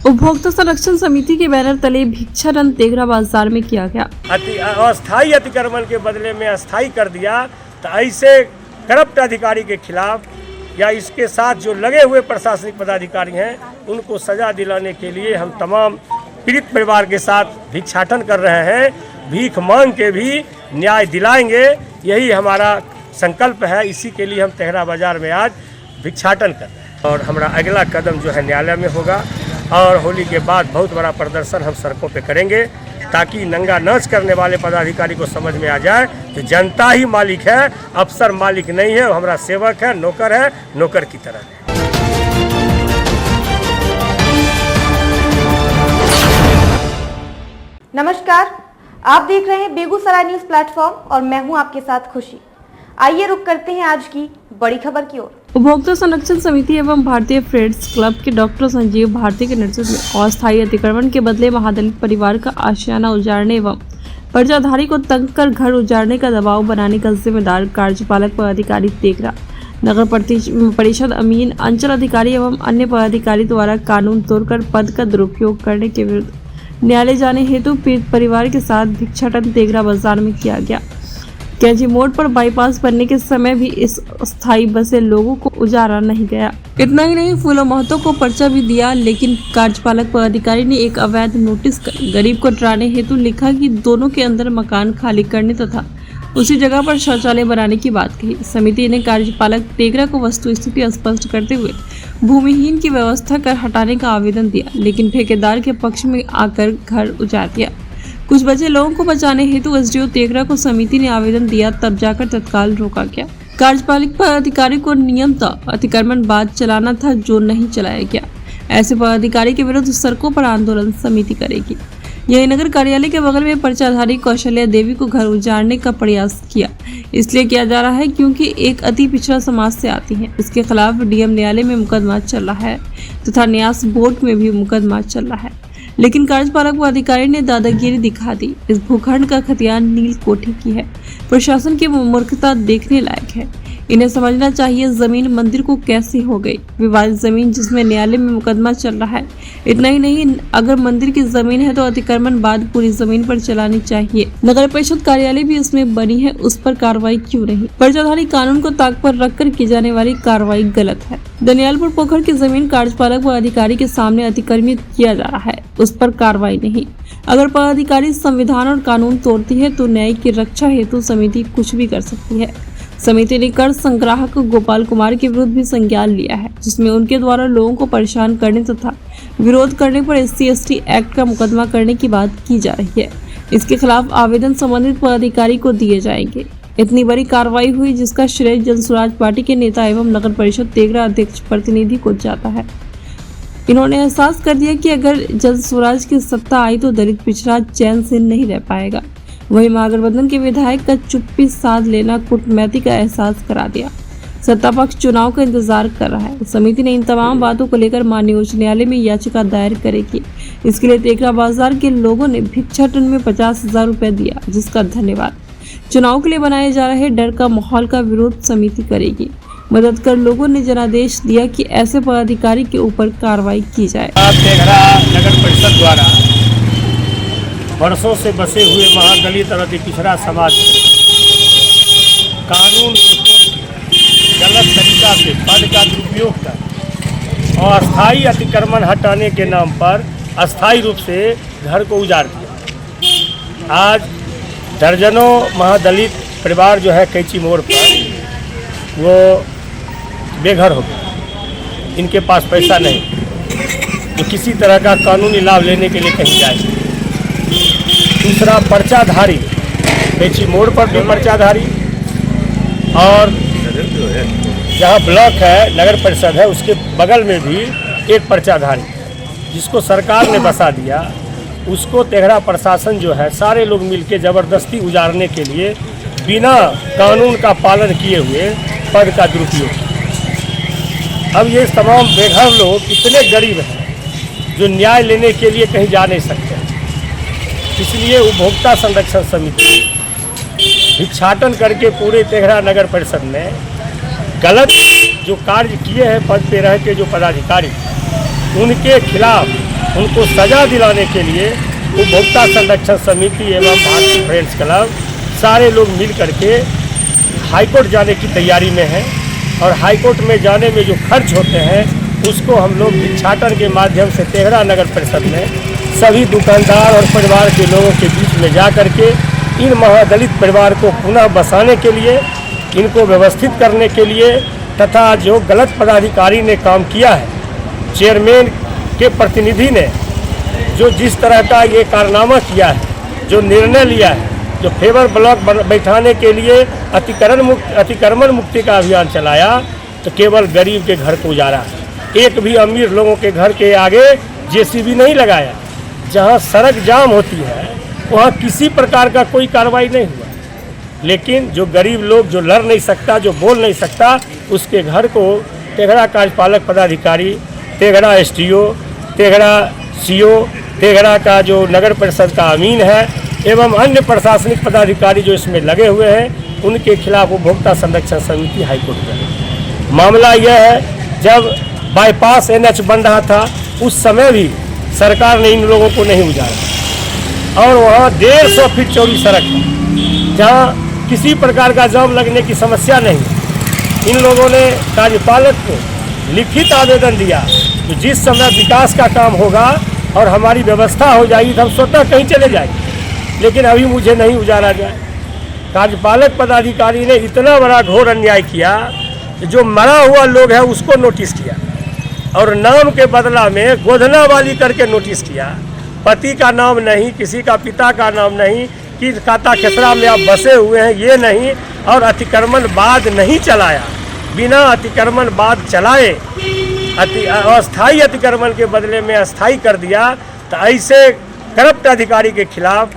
उपभोक्ता संरक्षण समिति के बैनर तले भिक्षाटन तेघरा बाजार में किया गया। अस्थायी अतिक्रमण के बदले में अस्थायी कर दिया, तो ऐसे करप्ट अधिकारी के खिलाफ या इसके साथ जो लगे हुए प्रशासनिक पदाधिकारी हैं उनको सजा दिलाने के लिए हम तमाम पीड़ित परिवार के साथ भिक्षाटन कर रहे हैं। भीख मांग के भी न्याय दिलाएंगे, यही हमारा संकल्प है। इसी के लिए हम तेघरा बाजार में आज भिक्षाटन कर रहे हैं और हमारा अगला कदम जो है न्यायालय में होगा और होली के बाद बहुत बड़ा प्रदर्शन हम सड़कों पे करेंगे, ताकि नंगा नाच करने वाले पदाधिकारी को समझ में आ जाए कि जनता ही मालिक है, अफसर मालिक नहीं है, वो हमारा सेवक है, नौकर की तरह है। नमस्कार, आप देख रहे हैं बेगूसराय न्यूज प्लेटफॉर्म और मैं हूं आपके साथ खुशी। आइए रुक करते हैं आज की बड़ी खबर की ओर। उपभोक्ता संरक्षण समिति एवं भारतीय फ्रेंड्स क्लब के डॉक्टर संजीव भारती के नेतृत्व में अस्थायी अतिक्रमण के बदले महादलित परिवार का आशियाना उजाड़ने एवं पर्चाधारी को तंग कर घर उजाड़ने का दबाव बनाने का जिम्मेदार कार्यपालक पदाधिकारी तेघरा, नगर परिषद अमीन, अंचल अधिकारी एवं अन्य पदाधिकारी द्वारा कानून तोड़कर पद का दुरुपयोग करने के विरुद्ध न्यायालय जाने हेतु पीड़ित परिवार के साथ भिक्षाटन तेघरा बाजार में किया गया। कैंची मोड़ पर बाईपास बनने के समय भी इस अस्थायी बसे लोगों को उजाड़ा नहीं गया। इतना ही नहीं, फूलो महतो को पर्चा भी दिया, लेकिन कार्यपालक पदाधिकारी ने एक अवैध नोटिस कर गरीब को डराने हेतु लिखा कि दोनों के अंदर मकान खाली करने तथा उसी जगह पर शौचालय बनाने की बात कही। समिति ने कार्यपालक तेघरा को वस्तु स्थिति स्पष्ट करते हुए भूमिहीन की व्यवस्था कर हटाने का आवेदन दिया, लेकिन ठेकेदार के पक्ष में आकर घर उजाड़ दिया। कुछ बचे लोगों को बचाने हेतु एसडीओ तेघरा को समिति ने आवेदन दिया, तब जाकर तत्काल रोका गया। कार्यपालक पदाधिकारी को नियमतः अतिक्रमण बाद चलाना था, जो नहीं चलाया गया। ऐसे पदाधिकारी के विरुद्ध सड़कों पर आंदोलन समिति करेगी। यही नगर कार्यालय के बगल में पर्चाधारी कौशल्या देवी को घर उजाड़ने का प्रयास किया, इसलिए किया जा रहा है क्योंकि एक अति पिछड़ा समाज से आती है। इसके खिलाफ डीएम न्यायालय में मुकदमा चल रहा है तथा न्यास बोर्ड में भी मुकदमा चल रहा है, लेकिन कार्यपालक पदाधिकारी ने दादागिरी दिखा दी। इस भूखंड का खतियान नील कोठी की है। प्रशासन की मूर्खता देखने लायक है। इन्हें समझना चाहिए जमीन मंदिर को कैसे हो गई। विवादित जमीन जिसमें न्यायालय में मुकदमा चल रहा है। इतना ही नहीं, अगर मंदिर की जमीन है तो अतिक्रमण बाद पूरी जमीन पर चलानी चाहिए। नगर परिषद कार्यालय भी इसमें बनी है, उस पर कार्रवाई क्यों नहीं? पर्चाधारी कानून को ताक पर रखकर की जाने वाली कार्रवाई गलत है। दनियालपुर पोखर की जमीन कार्यपालक पदाधिकारी के सामने अतिक्रमित किया जा रहा है, उस पर कार्रवाई नहीं। अगर पदाधिकारी संविधान और कानून तोड़ती है तो न्याय की रक्षा हेतु समिति कुछ भी कर सकती है। समिति ने कर संग्राहक गोपाल कुमार के विरुद्ध भी संज्ञान लिया है, जिसमें उनके द्वारा लोगों को परेशान करने तथा विरोध करने पर SC/ST एक्ट का मुकदमा करने की बात की जा रही है। इसके खिलाफ आवेदन संबंधित पदाधिकारी को दिए जाएंगे। इतनी बड़ी कार्रवाई हुई जिसका श्रेय जनसुराज पार्टी के नेता एवं नगर परिषद तेघरा अध्यक्ष प्रतिनिधि को जाता है। इन्होंने एहसास कर दिया कि अगर जनसुराज की सत्ता आई तो दलित पिछड़ा चैन से नहीं रह पाएगा। वही महागठबंधन के विधायक का चुप्पी साध लेना कूटनीति का एहसास करा दिया। सत्ता पक्ष चुनाव का इंतजार कर रहा है। समिति ने इन तमाम बातों को लेकर माननीय उच्च न्यायालय में याचिका दायर करेगी। इसके लिए तेघरा बाजार के लोगों ने भिक्षाटन में 50,000 रुपए दिया, जिसका धन्यवाद। चुनाव के लिए बनाए जा रहे डर का माहौल का विरोध समिति करेगी। मदद कर लोगों ने जनादेश दिया कि ऐसे पदाधिकारी के ऊपर कार्रवाई की जाए। तेघरा नगर परिषद द्वारा वर्षों से बसे हुए महादलित और अति पिछड़ा समाज कानून को तोड़ गलत तरीका से पद का दुरुपयोग कर और अस्थायी अतिक्रमण हटाने के नाम पर अस्थायी रूप से घर को उजाड़ दिया। आज दर्जनों महादलित परिवार जो है कैंची मोड़ पर वो बेघर हो गए। इनके पास पैसा नहीं तो किसी तरह का कानूनी लाभ लेने के लिए कहीं जाए। दूसरा, पर्चाधारी कैंची मोड़ पर भी पर्चाधारी और जहाँ ब्लॉक है नगर परिषद है उसके बगल में भी एक पर्चाधारी जिसको सरकार ने बसा दिया, उसको तेघरा प्रशासन जो है सारे लोग मिलके ज़बरदस्ती उजाड़ने के लिए बिना कानून का पालन किए हुए पद का दुरुपयोग। अब ये तमाम बेघर लोग इतने गरीब हैं जो न्याय लेने के लिए कहीं जा नहीं सकते। इसलिए उपभोक्ता संरक्षण समिति भिक्षाटन करके पूरे तेघरा नगर परिषद में गलत जो कार्य किए हैं पद पे रह के जो पदाधिकारी, उनके खिलाफ उनको सजा दिलाने के लिए उपभोक्ता संरक्षण समिति एवं भारतीय फ्रेंड्स क्लब सारे लोग मिल करके हाईकोर्ट जाने की तैयारी में हैं और हाईकोर्ट में जाने में जो खर्च होते हैं उसको हम लोग भिक्षाटन के माध्यम से तेघड़ा नगर परिषद में सभी दुकानदार और परिवार के लोगों के बीच में जा करके इन महादलित परिवार को पुनः बसाने के लिए, इनको व्यवस्थित करने के लिए तथा जो गलत पदाधिकारी ने काम किया है, चेयरमैन के प्रतिनिधि ने जो जिस तरह का ये कारनामा किया है, जो निर्णय लिया है, जो फेवर ब्लॉक बैठाने के लिए अतिक्रमण मुक्ति का अभियान चलाया, तो केवल गरीब के घर को उजाड़ा। एक भी अमीर लोगों के घर के आगे जेसीबी नहीं लगाया। जहां सड़क जाम होती है वहां किसी प्रकार का कोई कार्रवाई नहीं हुआ, लेकिन जो गरीब लोग, जो लड़ नहीं सकता, जो बोल नहीं सकता, उसके घर को तेघड़ा कार्यपालक पदाधिकारी, तेघड़ा एसडीओ, तेघड़ा सीओ, तेघड़ा का जो नगर परिषद का अमीन है एवं अन्य प्रशासनिक पदाधिकारी जो इसमें लगे हुए हैं, उनके खिलाफ उपभोक्ता संरक्षण समिति हाईकोर्ट में। मामला यह है, जब बाईपास NH बन रहा था उस समय भी सरकार ने इन लोगों को नहीं उजाड़ा और वहाँ 150 फीट चौड़ी सड़क है जहाँ किसी प्रकार का जाम लगने की समस्या नहीं। इन लोगों ने कार्यपालक को लिखित आवेदन दिया कि जिस समय विकास का काम होगा और हमारी व्यवस्था हो जाएगी तो हम स्वतः कहीं चले जाएंगे, लेकिन अभी मुझे नहीं उजाड़ा जाए। कार्यपालक पदाधिकारी ने इतना बड़ा घोर अन्याय किया कि जो मरा हुआ लोग है उसको नोटिस किया और नाम के बदला में गोधना वाली करके नोटिस किया। पति का नाम नहीं, किसी का पिता का नाम नहीं, कि खाता खेसरा में आप बसे हुए हैं ये नहीं, और अतिक्रमण बाद नहीं चलाया। बिना अतिक्रमण बाद चलाए अस्थायी अतिक्रमण के बदले में अस्थायी कर दिया। तो ऐसे करप्ट अधिकारी के खिलाफ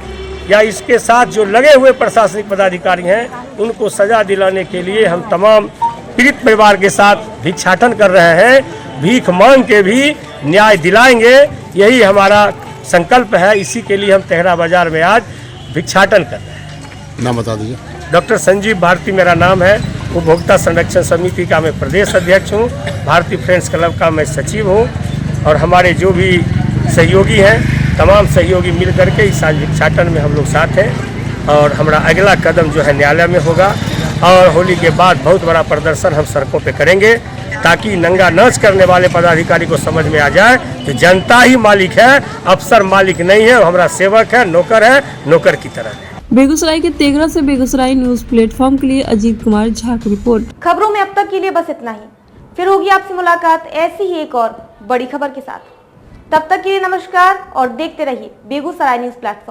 या इसके साथ जो लगे हुए प्रशासनिक पदाधिकारी हैं उनको सजा दिलाने के लिए हम तमाम पीड़ित परिवार के साथ भिक्षाटन कर रहे हैं। भीख मांग के भी न्याय दिलाएंगे, यही हमारा संकल्प है। इसी के लिए हम तेघड़ा बाजार में आज भिक्षाटन कर रहे हैं। नाम बता दीजिए। डॉक्टर संजीव भारती मेरा नाम है। उपभोक्ता संरक्षण समिति का मैं प्रदेश अध्यक्ष हूँ, भारतीय फ्रेंड्स क्लब का मैं सचिव हूँ और हमारे जो भी सहयोगी हैं तमाम सहयोगी मिल करके इस आज भिक्षाटन में हम लोग साथ हैं और हमारा अगला कदम जो है न्यायालय में होगा और होली के बाद बहुत बड़ा प्रदर्शन हम सड़कों पे करेंगे ताकि नंगा नाच करने वाले पदाधिकारी को समझ में आ जाए कि जनता ही मालिक है, अफसर मालिक नहीं है, हमारा सेवक है, नौकर की तरह है। बेगूसराय के तेघड़ा से बेगूसराय न्यूज प्लेटफॉर्म के लिए अजीत कुमार झा की रिपोर्ट। खबरों में अब तक के लिए बस इतना ही, फिर होगी आपसे मुलाकात ऐसी ही एक और बड़ी खबर के साथ। तब तक के लिए नमस्कार और देखते रहिए बेगूसराय न्यूज प्लेटफॉर्म।